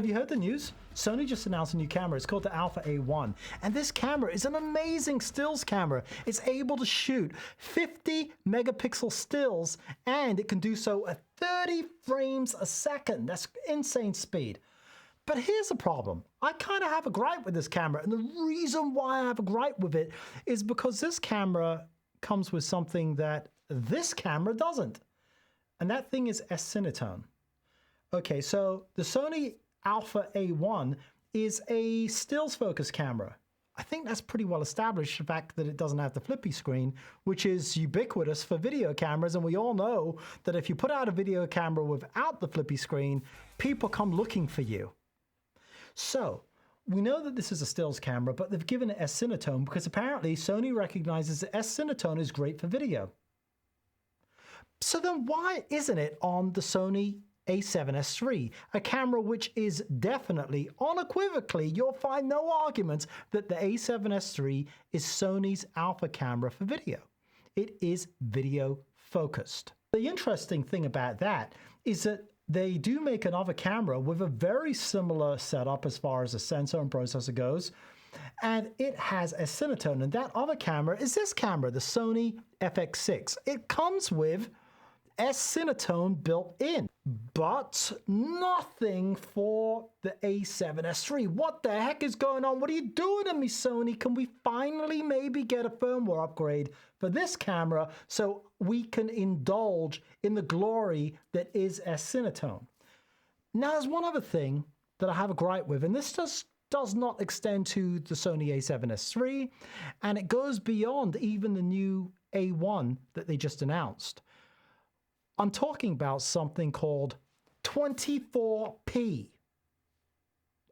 Have you heard the news? Sony just announced a new camera. It's called the Alpha A1. And this camera is an amazing stills camera. It's able to shoot 50 megapixel stills, and it can do so at 30 frames a second. That's insane speed. But here's the problem. I kind of have a gripe with this camera. And the reason why I have a gripe with it is because this camera comes with something that this camera doesn't. And that thing is S-Cinetone. Okay, so the Sony Alpha A1 is a stills focus camera. I think that's pretty well established, the fact that it doesn't have the flippy screen, which is ubiquitous for video cameras. And we all know that if you put out a video camera without the flippy screen, people come looking for you. So we know that this is a stills camera, but they've given it S-Cinetone because apparently Sony recognizes that S-Cinetone is great for video. So then why isn't it on the Sony A7S III, a camera which is definitely, unequivocally, you'll find no arguments that the A7S III is Sony's alpha camera for video. It is video focused. The interesting thing about that is that they do make another camera with a very similar setup as far as the sensor and processor goes, and it has a S-Cinetone, and that other camera is this camera, the Sony FX6. It comes with S-Cinetone built in, but nothing for the A7S III. What the heck is going on? What are you doing to me, Sony? Can we finally maybe get a firmware upgrade for this camera so we can indulge in the glory that is S-Cinetone? Now, there's one other thing that I have a gripe with, and this does not extend to the Sony A7S III, and it goes beyond even the new A1 that they just announced. I'm talking about something called 24p.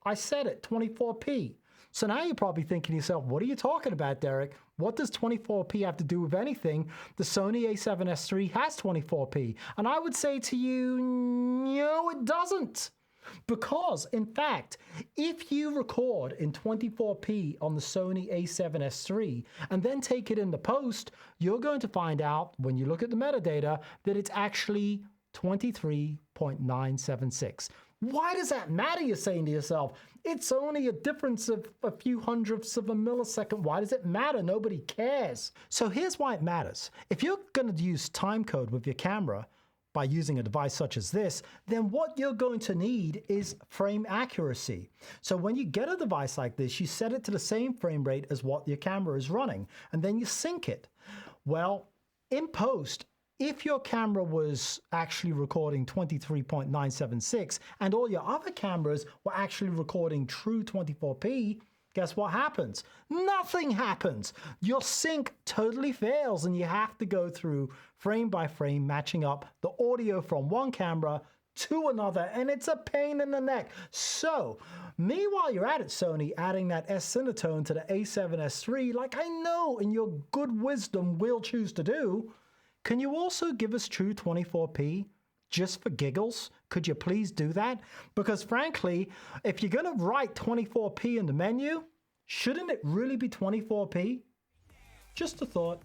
I said it, 24p. So now you're probably thinking to yourself, what are you talking about, Derek? What does 24p have to do with anything? The Sony A7S III has 24p. And I would say to you, no, it doesn't. Because, in fact, if you record in 24p on the Sony A7S III and then take it in the post, you're going to find out, when you look at the metadata, that it's actually 23.976. Why does that matter, you're saying to yourself? It's only a difference of a few hundredths of a millisecond. Why does it matter? Nobody cares. So here's why it matters. If you're going to use timecode with your camera, by using a device such as this, then what you're going to need is frame accuracy. So when you get a device like this, you set it to the same frame rate as what your camera is running, and then you sync it. Well, in post, if your camera was actually recording 23.976 and all your other cameras were actually recording true 24p, guess what happens? Nothing happens. Your sync totally fails, and you have to go through frame by frame matching up the audio from one camera to another, and it's a pain in the neck. So, meanwhile you're at it, Sony, adding that S-Cinetone to the A7S III, like I know in your good wisdom will choose to do, can you also give us true 24p? Just for giggles? Could you please do that? Because frankly, if you're going to write 24p in the menu, shouldn't it really be 24p? Just a thought.